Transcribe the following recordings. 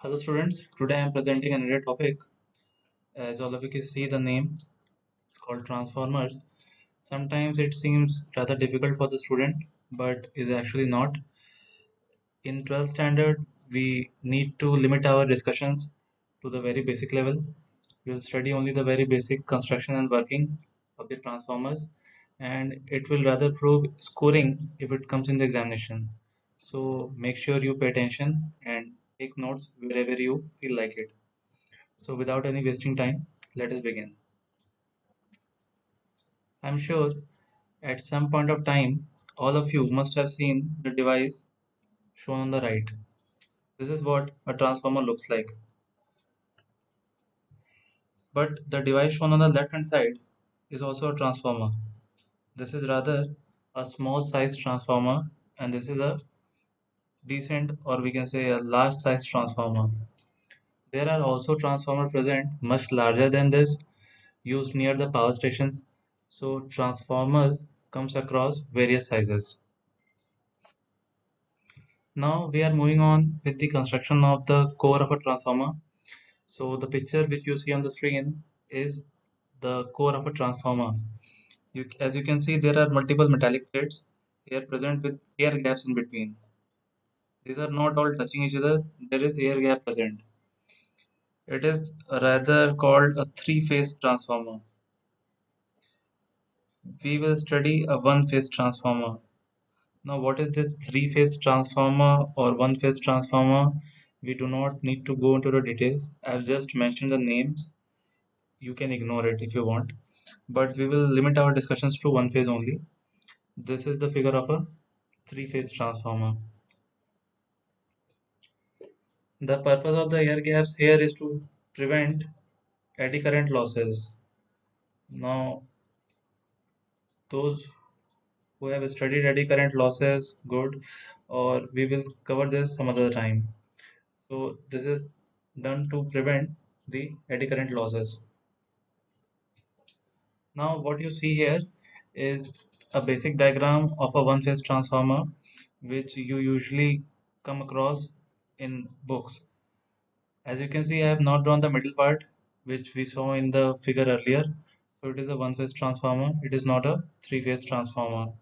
Hello students, today I am presenting another topic. As all of you can see the name, it's called Transformers. Sometimes it seems rather difficult for the student, but is actually not. In 12th standard, we need to limit our discussions to the very basic level. We will study only the very basic construction and working of the transformers, and it will rather prove scoring if it comes in the examination. So make sure you pay attention and take notes wherever you feel like it. So without any wasting time, let us begin. I'm sure at some point of time, all of you must have seen the device shown on the right. This is what a transformer looks like. But the device shown on the left hand side is also a transformer. This is rather a small size transformer, and this is a decent, or we can say a large size transformer. There are also transformers present much larger than this, used near the power stations. So transformers comes across various sizes. Now we are moving on with the construction of the core of a transformer. So the picture which you see on the screen is the core of a transformer. As you can see, there are multiple metallic plates here present with air gaps in between. These are not all touching each other. There is air gap present. It is rather called a three-phase transformer. We will study a one-phase transformer. Now, what is this three-phase transformer or one-phase transformer? We do not need to go into the details. I've just mentioned the names. You can ignore it if you want. But we will limit our discussions to one phase only. This is the figure of a three-phase transformer. The purpose of the air gaps here is to prevent eddy current losses. Now, those who have studied eddy current losses, good, or we will cover this some other time. So this is done to prevent the eddy current losses. Now what you see here is a basic diagram of a one-phase transformer which you usually come across in books. As you can see, I have not drawn the middle part which we saw in the figure earlier. So it is a one-phase transformer. It is not a three-phase transformer.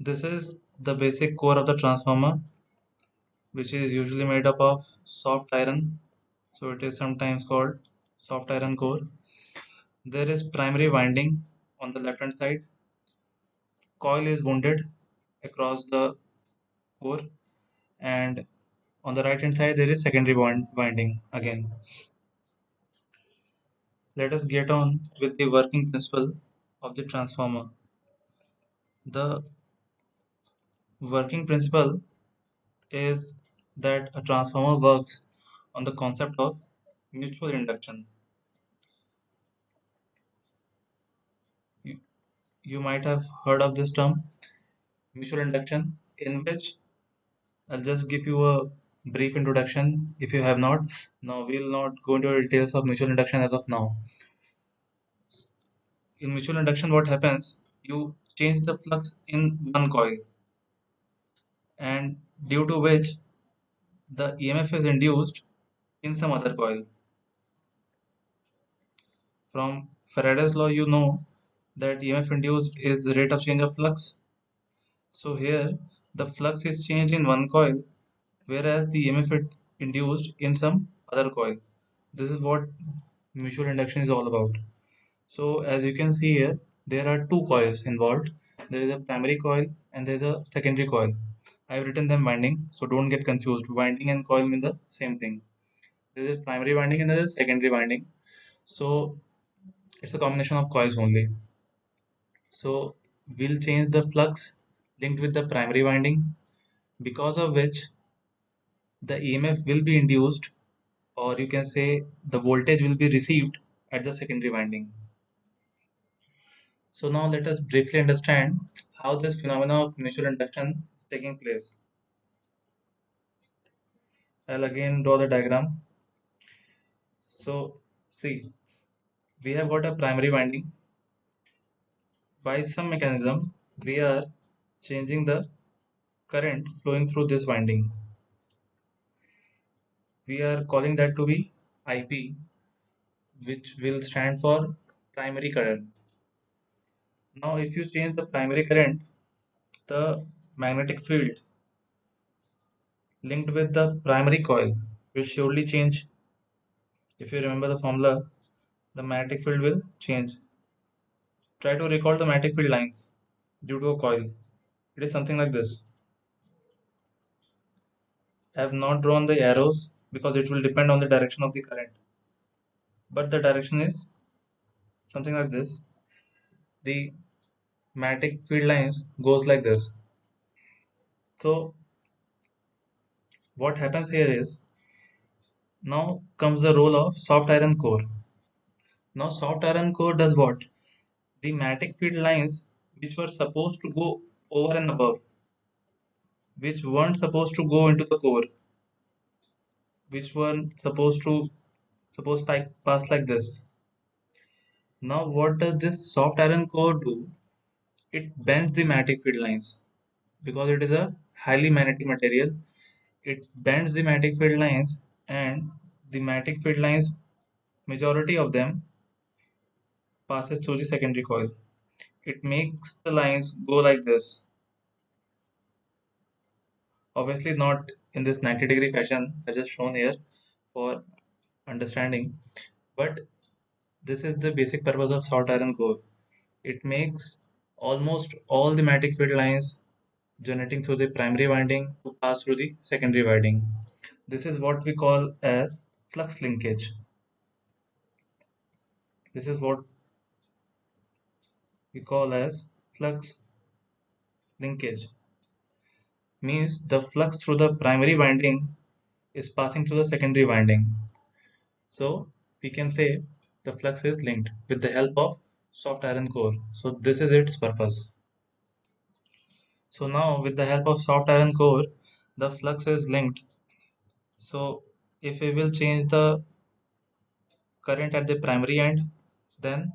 This is the basic core of the transformer, which is usually made up of soft iron. So it is sometimes called soft iron core. There is primary winding on the left hand side. Coil is wounded across the core, and on the right hand side there is secondary winding again. Let us get on with the working principle of the transformer. The working principle is that a transformer works on the concept of mutual induction. You, you might have heard of this term, mutual induction, in which I'll just give you a brief introduction if you have not. Now, we'll not go into the details of mutual induction as of now. In mutual induction, what happens? You change the flux in one coil, and due to which the EMF is induced in some other coil. From Faraday's law, you know that EMF induced is the rate of change of flux. So here, the flux is changed in one coil, whereas the EMF induced in some other coil. This is what mutual induction is all about. So as you can see here, there are two coils involved. There is a primary coil and there is a secondary coil. I have written them winding, so don't get confused. Winding and coil mean the same thing. There is primary winding and there is secondary winding. So it's a combination of coils only. So we'll change the flux linked with the primary winding, because of which the EMF will be induced, or you can say the voltage will be received at the secondary winding. So now let us briefly understand how this phenomena of mutual induction is taking place. I'll again draw the diagram. So see, we have got a primary winding. By some mechanism, we are changing the current flowing through this winding. We are calling that to be IP, which will stand for primary current. Now, if you change the primary current, the magnetic field linked with the primary coil will surely change. If you remember the formula, the magnetic field will change. Try to recall the magnetic field lines due to a coil. It is something like this. I have not drawn the arrows because it will depend on the direction of the current. But the direction is something like this. The magnetic field lines goes like this. So what happens here is, now comes the role of soft iron core. Now soft iron core does what? The magnetic field lines which were supposed to go over and above, which weren't supposed to go into the core, which were supposed pass like this. Now what does this soft iron core do? It bends the magnetic field lines because it is a highly magnetic material. It bends the magnetic field lines, and the magnetic field lines, majority of them, passes through the secondary coil. It makes the lines go like this. Obviously not in this 90-degree fashion I just shown here for understanding, but this is the basic purpose of soft iron core. It makes almost all the magnetic field lines generating through the primary winding to pass through the secondary winding. This is what we call as flux linkage. This is what we call as flux linkage. Means the flux through the primary winding is passing through the secondary winding. So we can say the flux is linked with the help of soft iron core. So this is its purpose. So now with the help of soft iron core, the flux is linked. So if we will change the current at the primary end, then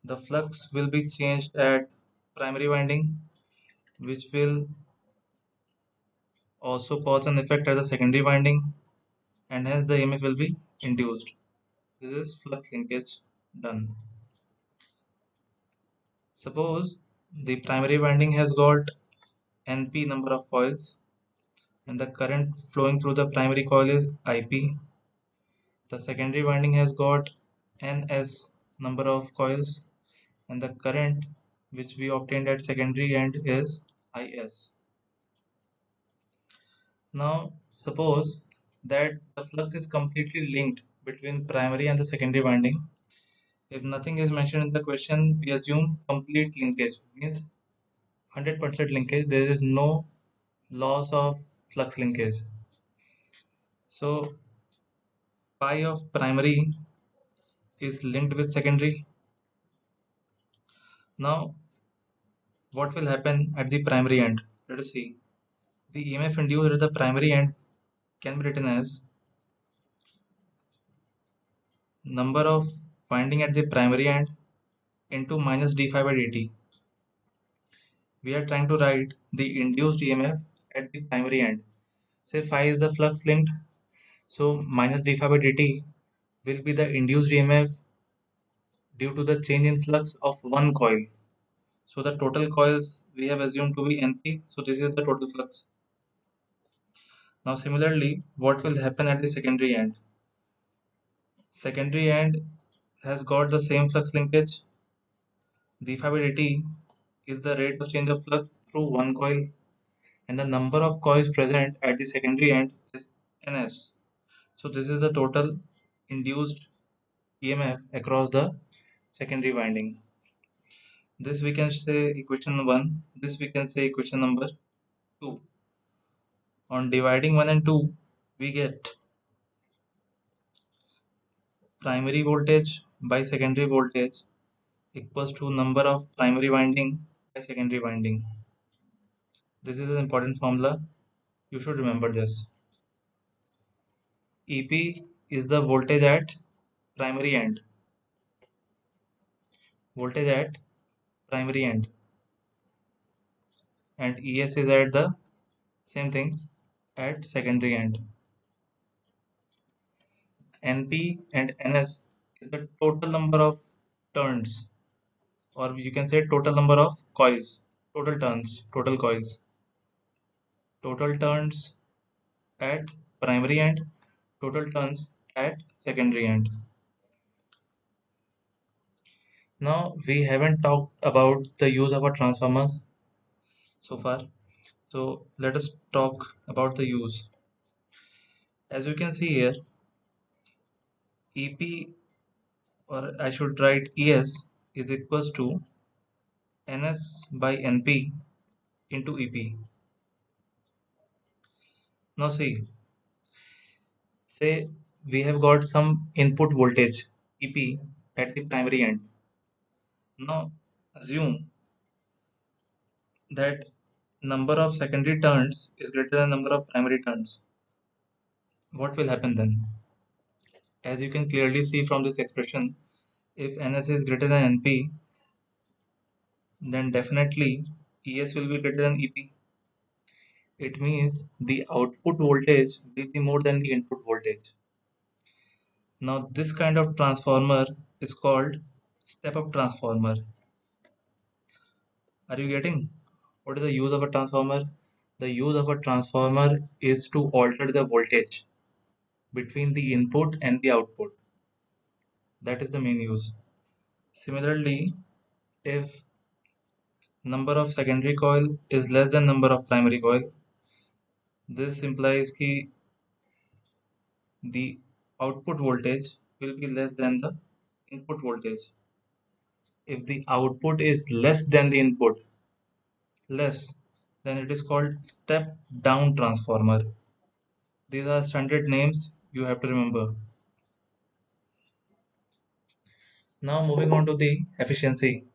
the flux will be changed at primary winding, which will also cause an effect at the secondary winding, and hence the EMF will be induced. This is flux linkage done. Suppose the primary winding has got NP number of coils, and the current flowing through the primary coil is IP. The secondary winding has got NS number of coils, and the current which we obtained at secondary end is IS. Now suppose that the flux is completely linked between primary and the secondary winding. If nothing is mentioned in the question, we assume complete linkage, means 100% linkage. There is no loss of flux linkage. So pi of primary is linked with secondary. Now what will happen at the primary end? Let us see. The EMF induced at the primary end can be written as number of winding at the primary end into minus d phi by dt. We are trying to write the induced EMF at the primary end. Say phi is the flux linked, so minus d phi by dt will be the induced EMF due to the change in flux of one coil. So the total coils we have assumed to be NP, so this is the total flux. Now similarly, what will happen at the secondary end? Secondary end has got the same flux linkage. d phi by dt is the rate of change of flux through one coil, and the number of coils present at the secondary end is Ns. So this is the total induced EMF across the secondary winding. This we can say equation 1, this we can say equation number 2. On dividing 1 and 2, we get primary voltage by secondary voltage equals to number of primary winding by secondary winding. This is an important formula. You should remember this. EP is the voltage at primary end. Voltage at primary end. And ES is at the same things at secondary end. NP and NS is the total number of turns, or you can say total number of coils, total turns, total coils, total turns at primary end, total turns at secondary end. Now we haven't talked about the use of a transformers so far. So let us talk about the use. As you can see here, EP, or I should write ES, is equals to NS by NP into EP. Now see, say we have got some input voltage EP at the primary end. Now assume that number of secondary turns is greater than number of primary turns. What will happen then? As you can clearly see from this expression, if NS is greater than NP, then definitely ES will be greater than EP. It means the output voltage will be more than the input voltage. Now this kind of transformer is called step-up transformer. Are you getting? What is the use of a transformer? The use of a transformer is to alter the voltage between the input and the output. That is the main use. Similarly, if number of secondary coil is less than number of primary coil, this implies that the output voltage will be less than the input voltage. If the output is less than the input, less, then it is called step down transformer. These are standard names you have to remember. Now moving on to the efficiency.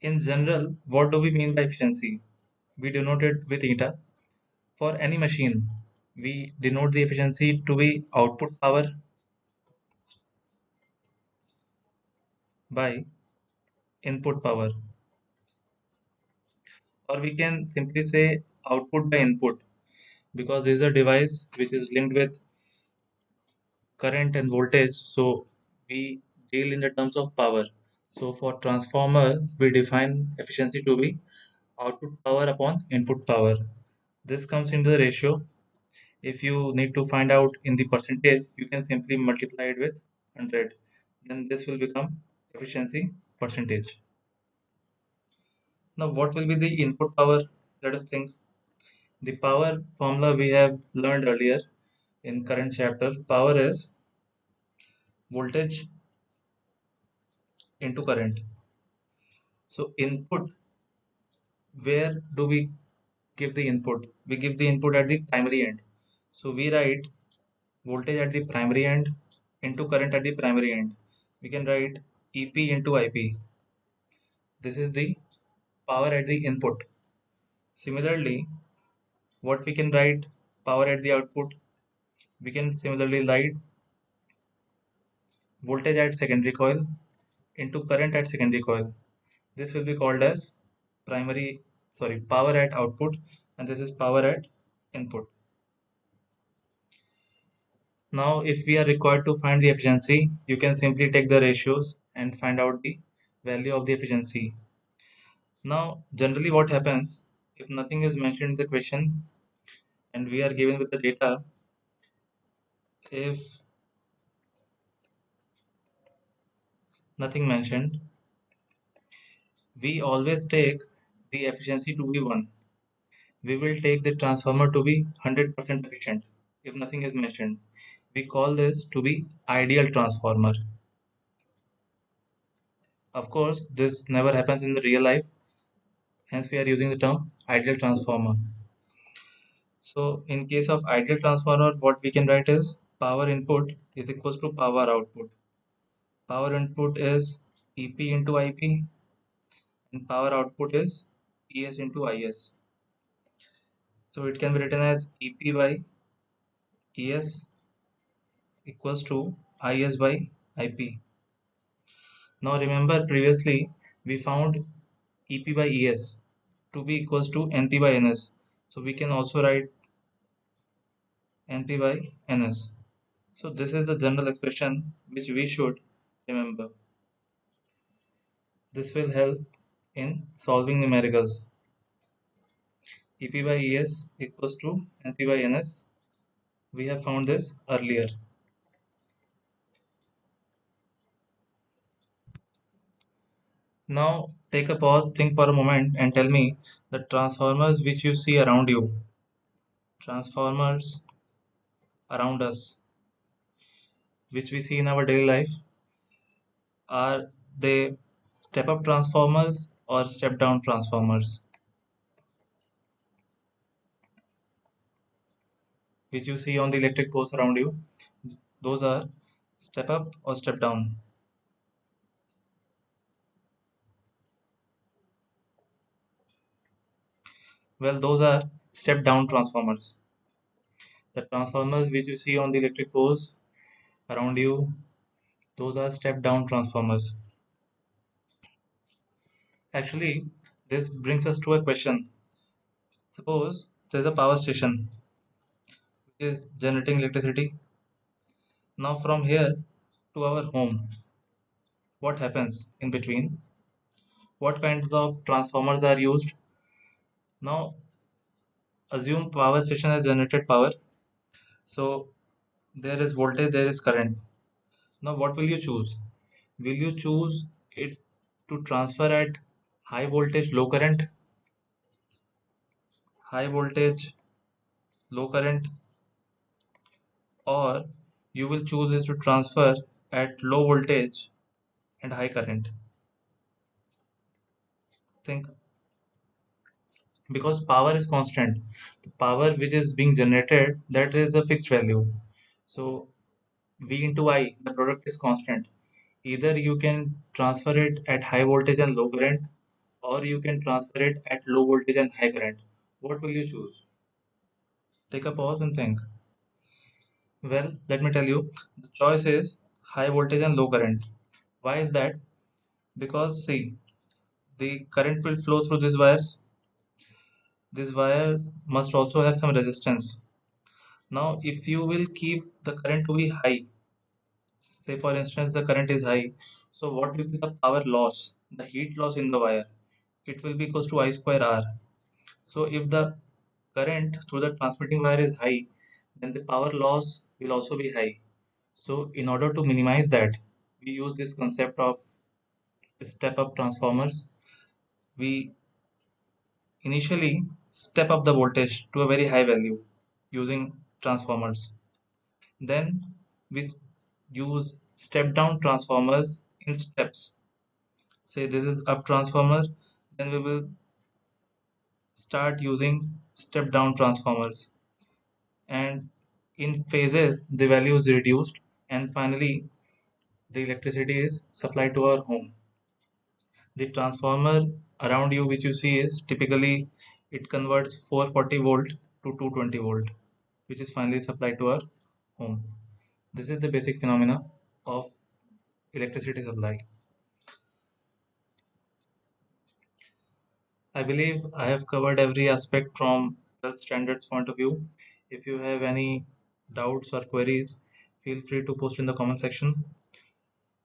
In general, what do we mean by efficiency? We denote it with eta. For any machine, we denote the efficiency to be output power by input power, or we can simply say output by input, because this is a device which is linked with current and voltage, so we deal in the terms of power. So for transformer, we define efficiency to be output power upon input power. This comes into the ratio. If you need to find out in the percentage, you can simply multiply it with 100. Then this will become efficiency percentage. Now what will be the input power? Let us think. The power formula we have learned earlier in current chapter. Power is voltage into current. So input, where do we give the input? We give the input at the primary end. So we write voltage at the primary end into current at the primary end. We can write EP into IP. This is the power at the input. Similarly, what we can write power at the output, we can similarly write voltage at secondary coil into current at secondary coil. This will be called as power at output, and this is power at input. Now, if we are required to find the efficiency, you can simply take the ratios and find out the value of the efficiency. Now, generally what happens, if nothing is mentioned in the question and we are given with the data, if nothing mentioned, we always take the efficiency to be 1. We will take the transformer to be 100% efficient if nothing is mentioned. We call this to be ideal transformer. Of course, this never happens in the real life, hence we are using the term ideal transformer. So in case of ideal transformer, what we can write is power input is equals to power output. Power input is EP into IP, and power output is ES into IS. So it can be written as EP by ES equals to IS by IP. Now remember, previously we found EP by ES to be equals to NP by NS. So we can also write NP by NS. So this is the general expression which we should remember. This will help in solving numericals. EP by ES equals to NP by NS. We have found this earlier. Now take a pause, think for a moment, and tell me the transformers which you see around you, transformers around us, which we see in our daily life, are they step up transformers or step down transformers? Which you see on the electric poles around you, those are step up or step down? Well, those are step down transformers. The transformers which you see on the electric poles around you, those are step down transformers. Actually, this brings us to a question. Suppose there's a power station which is generating electricity. Now, from here to our home, what happens in between? What kinds of transformers are used? Now, assume power station has generated power. So, there is voltage, there is current. Now, what will you choose? Will you choose it to transfer at high voltage, low current, high voltage, low current, or you will choose is to transfer at low voltage and high current? Think, because power is constant. The power which is being generated, that is a fixed value. So V into I, the product is constant. Either you can transfer it at high voltage and low current, or you can transfer it at low voltage and high current. What will you choose? Take a pause and think. Well, let me tell you, the choice is high voltage and low current. Why is that? Because see, the current will flow through these wires. These wires must also have some resistance. Now, if you will keep the current to be high, say for instance the current is high, so what will be the power loss, the heat loss in the wire? It will be equals to I square R. So if the current through the transmitting wire is high, then the power loss will also be high. So in order to minimize that, we use this concept of step up transformers. We initially step up the voltage to a very high value using transformers. Then we use step down transformers in steps. Say this is up transformer, then we will start using step down transformers, and in phases the value is reduced, and finally the electricity is supplied to our home. The transformer around you which you see is typically, it converts 440 volt to 220 volt, which is finally supplied to our home. This is the basic phenomena of electricity supply. I believe I have covered every aspect from the standards point of view. If you have any doubts or queries, feel free to post in the comment section.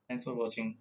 Thanks for watching.